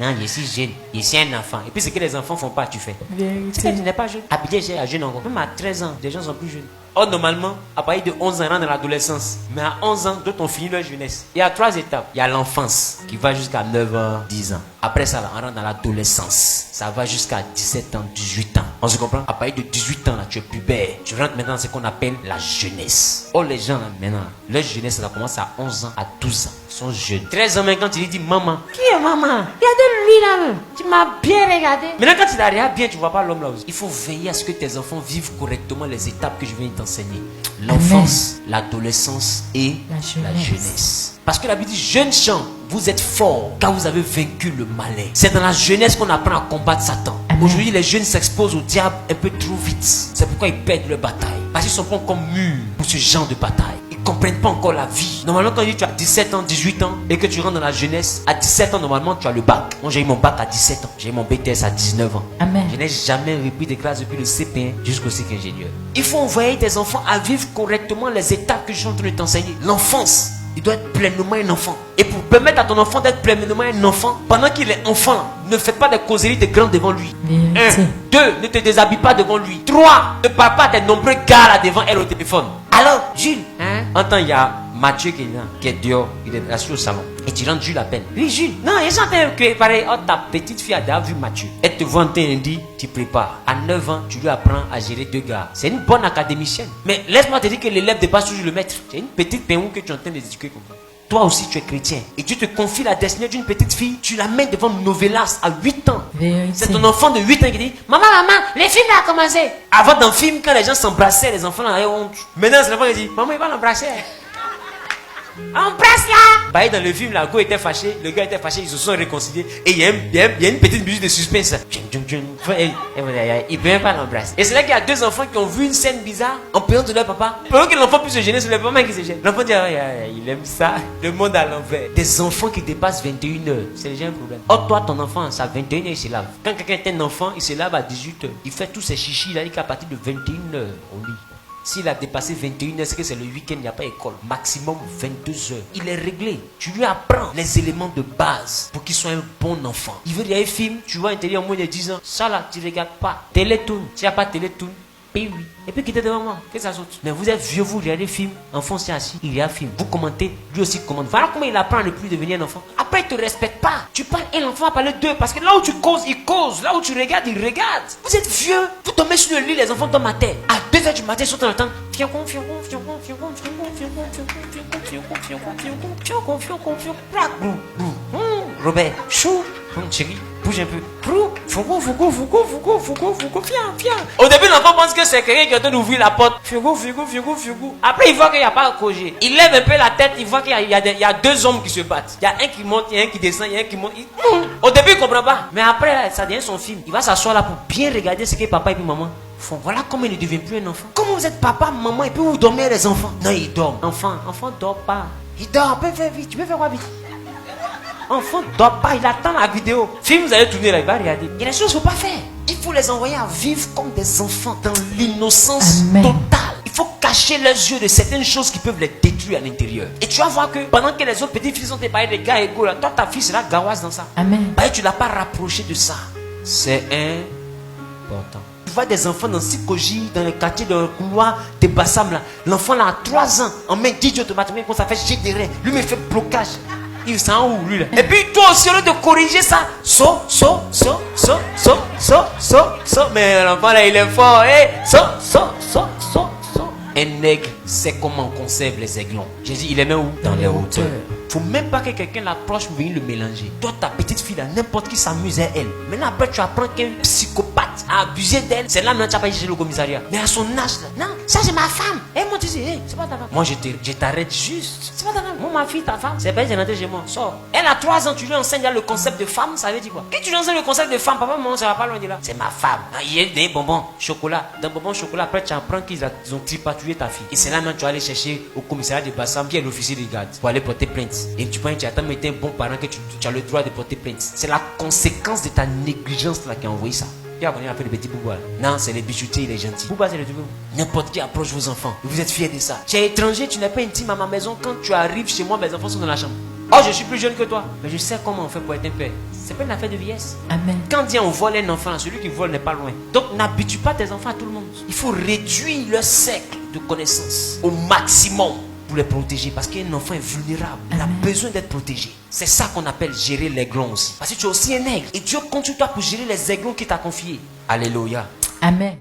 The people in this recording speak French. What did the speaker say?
Non, je suis jeune, je suis un enfant. Et puis ce que les enfants font pas, tu fais. C'est que tu n'es pas jeune. Habillé, j'ai jeune encore. Même à 13 ans, les gens sont plus jeunes. Or, normalement, à partir de 11 ans, on rentre dans l'adolescence. Mais à 11 ans, d'autres ont fini leur jeunesse. Il y a 3 étapes. Il y a l'enfance, qui va jusqu'à 9 ans, 10 ans. Après ça, là, on rentre dans l'adolescence. Ça va jusqu'à 17 ans, 18 ans. On se comprend? À partir de 18 ans, là, tu es pubère. Tu rentres maintenant dans ce qu'on appelle la jeunesse. Oh, les gens, là, maintenant, leur jeunesse, ça commence à 11 ans, à 12 ans. Ils sont jeunes. 13 ans, même quand tu lui dis maman. Qui est maman? Regardez lui là. Tu m'as bien regardé. Maintenant, quand tu la regardes bien, tu vois pas l'homme là aussi. Il faut veiller à ce que tes enfants vivent correctement les étapes que je viens de t'enseigner. L'enfance, l'adolescence et la jeunesse. Parce que la Bible dit, jeunes gens, vous êtes forts car vous avez vaincu le malin. C'est dans la jeunesse qu'on apprend à combattre Satan. Aujourd'hui, les jeunes s'exposent au diable un peu trop vite. C'est pourquoi ils perdent leur bataille. Parce qu'ils sont pas encore mûrs pour ce genre de bataille. Ils ne comprennent pas encore la vie. Normalement, quand tu as 17 ans, 18 ans et que tu rentres dans la jeunesse, à 17 ans, normalement, tu as le bac. Moi, j'ai eu mon bac à 17 ans. J'ai eu mon BTS à 19 ans. Amen. Je n'ai jamais repris de classe depuis le CP1 jusqu'au cycle ingénieur. Il faut envoyer tes enfants à vivre correctement les étapes que je suis en train de t'enseigner. L'enfance. Il doit être pleinement un enfant. Et pour permettre à ton enfant d'être pleinement un enfant, pendant qu'il est enfant, ne fais pas des causeries de grands devant lui. 1, 2, ne te déshabille pas devant lui. 3, ne parle pas des nombreux gars là devant elle au téléphone. Alors, Jules, entends, il y a Mathieu qui est là, qui est dehors, il est assis au salon. Et tu rentres, Jules l'appelle. Oui, Jules, non, ils sont que pareil, oh, ta petite fille a déjà vu Mathieu. Elle te voit en train de dire, tu prépares. À 9 ans, tu lui apprends à gérer 2 gars. C'est une bonne académicienne. Mais laisse-moi te dire que l'élève dépasse toujours le maître. C'est une petite péon que tu es en train d'éduquer comme ça. Toi aussi, tu es chrétien. Et tu te confies la destinée d'une petite fille. Tu la mets devant Novelas à 8 ans. C'est ton enfant de 8 ans qui dit, maman, les films là a commencé. Avant d'un film, quand les gens s'embrassaient, les enfants là avaient honte. Maintenant, c'est l'enfant qui dit, maman, il va l'embrasser. Embrasse là. Bah, dans le film, la go était fâché, le gars était fâché, ils se sont réconciliés. Et il y a une petite musique de suspense. Il ne peut même pas l'embrasser. Et c'est là qu'il y a 2 enfants qui ont vu une scène bizarre en payant de leur papa. Pendant que l'enfant puisse se gêner, c'est le papa qui se gêne. L'enfant dit, il aime ça. Le monde à l'envers. Des enfants qui dépassent 21 heures, c'est déjà un problème. Or, toi, ton enfant, ça 21 heures, il se lave. Quand quelqu'un est un enfant, il se lave à 18 heures. Il fait tous ses chichis, là, il dit qu'à partir de 21 heures, on lit. S'il a dépassé 21 heures, c'est que c'est le week-end, il n'y a pas école. Maximum 22 heures. Il est réglé. Tu lui apprends les éléments de base pour qu'il soit un bon enfant. Il veut regarder un film, tu vois un télé en moins de 10 ans. Ça là, tu ne regardes pas. Télétoon. S'il n'y a pas de télétoon, paye oui. Et puis quittez devant moi. Qu'est-ce que ça saute? Mais vous êtes vieux, vous regardez film. Enfant, c'est assis. Il y a film. Vous commentez, lui aussi commente. Voilà comment il apprend à ne plus devenir un enfant. Après, il ne te respecte pas. Tu parles et l'enfant va parler d'eux. Parce que là où tu causes, il cause. Là où tu regardes, il regarde. Vous êtes vieux. Vous tombez sur le lit, les enfants tombent à terre. À 2 heures du matin, ils sont en train Robert, chou, chérie, bouge un peu. Viens. Au début, l'enfant pense que c'est quelqu'un qui est en train d'ouvrir la porte. Après, il voit qu'il n'y a pas de cogé. Il lève un peu la tête, il voit qu'il y a 2 hommes qui se battent. Il y a un qui monte, il y a un qui descend, il y a un qui monte. Au début, il ne comprend pas. Mais après, ça devient son film. Il va s'asseoir là pour bien regarder ce que papa et puis maman font. Voilà comment il ne devient plus un enfant. Comment vous êtes papa, maman et puis vous dormez les enfants? Non, il dort. Enfant dort pas. Il dort. Tu peux faire quoi vite? Enfant dort pas, il attend la vidéo. Film, vous allez tourner là, il va regarder. Il y a des choses qu'il ne faut pas faire. Il faut les envoyer à vivre comme des enfants dans l'innocence totale. Il faut cacher leurs yeux de certaines choses qui peuvent les détruire à l'intérieur. Et tu vas voir que pendant que les autres petites filles sont épargnées des gars égaux, là, toi ta fille sera gawasse dans ça. Amen. Bah, tu ne l'as pas rapproché de ça. C'est important. Tu vois des enfants dans Sikoji, dans les quartiers, dans le couloir de Bassam là. L'enfant là a 3 ans, en main d'idiot automatiquement, quand ça fait jeter des reins. Lui me fait blocage. Il s'en où lui là. Et puis toi aussi au lieu de corriger ça, mais l'enfant là il est fort, Un aigle sait comment on conserve les aiglons. Jésus il les met où? Dans les hauteurs. Faut même pas que quelqu'un l'approche pour venir le mélanger. Toi ta petite fille là, n'importe qui s'amuse à elle. Maintenant après tu apprends qu'un psychopathe a abusé d'elle. C'est là maintenant tu vas pas chercher le commissariat. Mais à son âge là, non, ça c'est ma femme. Et moi tu dis, c'est pas ta femme. Moi je t'arrête juste. C'est pas ta femme. Moi ma fille, ta femme. C'est pas elle rentrée chez moi. Sors. Elle a 3 ans, tu lui enseignes le concept de femme, ça veut dire quoi? Quand tu lui enseignes le concept de femme, papa, maman, ça va pas loin de là. C'est ma femme. Il y a des bonbons, chocolat. Dans bonbons, chocolat, après tu apprends qu'ils ont tripatouillé ta fille. Et c'est là maintenant tu vas aller chercher au commissariat de Bassam, qui est l'officier de garde, pour aller porter plainte. Et tu prends, tu attends, mais t'es un bon parent que tu as le droit de porter plainte. C'est la conséquence de ta négligence là qui a envoyé ça. Qui a venu appeler le petit Bouba? Non, c'est les bijoutiers, il est gentil. Bouba, c'est le tout. N'importe qui approche vos enfants. Vous êtes fiers de ça. Tu es étranger, tu n'es pas intime à ma maison. Quand tu arrives chez moi, mes enfants sont dans la chambre. Oh, je suis plus jeune que toi. Mais je sais comment on fait pour être un père. C'est pas une affaire de vieillesse. Amen. Quand on vole un enfant, celui qui vole n'est pas loin. Donc n'habitue pas tes enfants à tout le monde. Il faut réduire leur cercle de connaissances au maximum pour les protéger. Parce qu'un enfant est vulnérable. Il a besoin d'être protégé. C'est ça qu'on appelle gérer l'aiglon aussi. Parce que tu es aussi un aigle. Et Dieu compte sur toi pour gérer les aiglons qu'il t'a confiés. Alléluia. Amen.